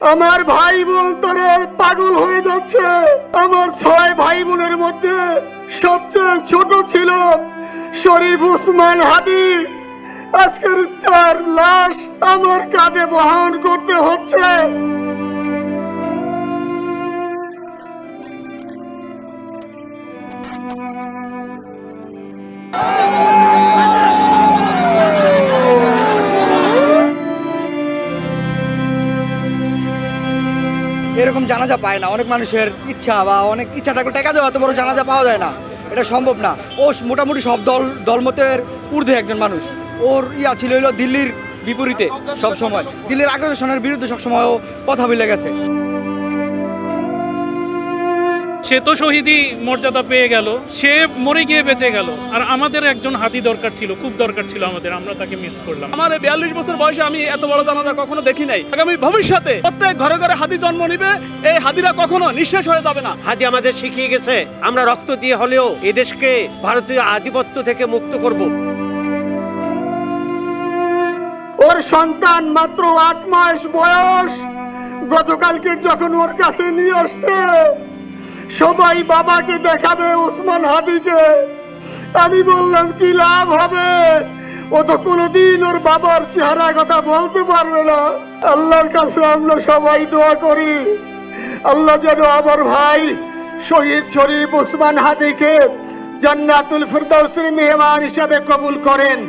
আমার ভাই বোন তোরা পাগল হয়ে যাচ্ছে। আমার 6 ভাই বোনের মধ্যে সবচেয়ে ছোট ছিল শরীফ উসমান হাদি। আজকের তার লাশ আমার কাঁধে বহন করতে হচ্ছে। এরকম জানাজা পায় না। অনেক মানুষের ইচ্ছা বা অনেক ইচ্ছা থাকলে টাকা দেওয়া, অত বড় জানাজা পাওয়া যায় না, এটা সম্ভব না। ও মোটামুটি সব দলমতের ঊর্ধ্বে একজন মানুষ। ওর ছিল হলো দিল্লির বিপরীতে, সব সময় দিল্লির আগ্রাসনের বিরুদ্ধে সবসময় ও কথা বলে গেছে। সে তো শহীদি মর্যাদা পেয়ে গেল, সে মরে গিয়ে বেঁচে গেল, আর আমাদের একজন হাদি দরকার ছিল, খুব দরকার ছিল আমাদের, আমরা তাকে মিস করলাম। আমার 42 বছর বয়সে আমি এত বড় জানাজা কখনো দেখি নাই। আগামী ভবিষ্যতে প্রত্যেক ঘরে ঘরে হাদি জন্ম নিবে, এই হাদিরা কখনো নিঃশেষ হয়ে যাবে না। হাদি আমাদের শিখিয়ে গেছে আমরা রক্ত দিয়ে হলেও এদেশকে ভারতীয় আধিপত্য থেকে মুক্ত করব। ওর সন্তান মাত্র 8 মাস বয়স, গতকালকে যখন ওর কাছে নিয়ে আসছে সবাই বাবাকে দেখাবে উসমান হাদিকে। আমি বললাম কি লাভ হবে, ও তো কোনোদিন ওর বাবার চেহারা কথা বলতে পারবে না। আল্লাহর কাছে আমরা সবাই দোয়া করি, আল্লাহ যেন আমার ভাই শহীদ শরীফ উসমান হাদিকে জান্নাতুল ফিরদাউসের মেহমান হিসাবে কবুল করেন।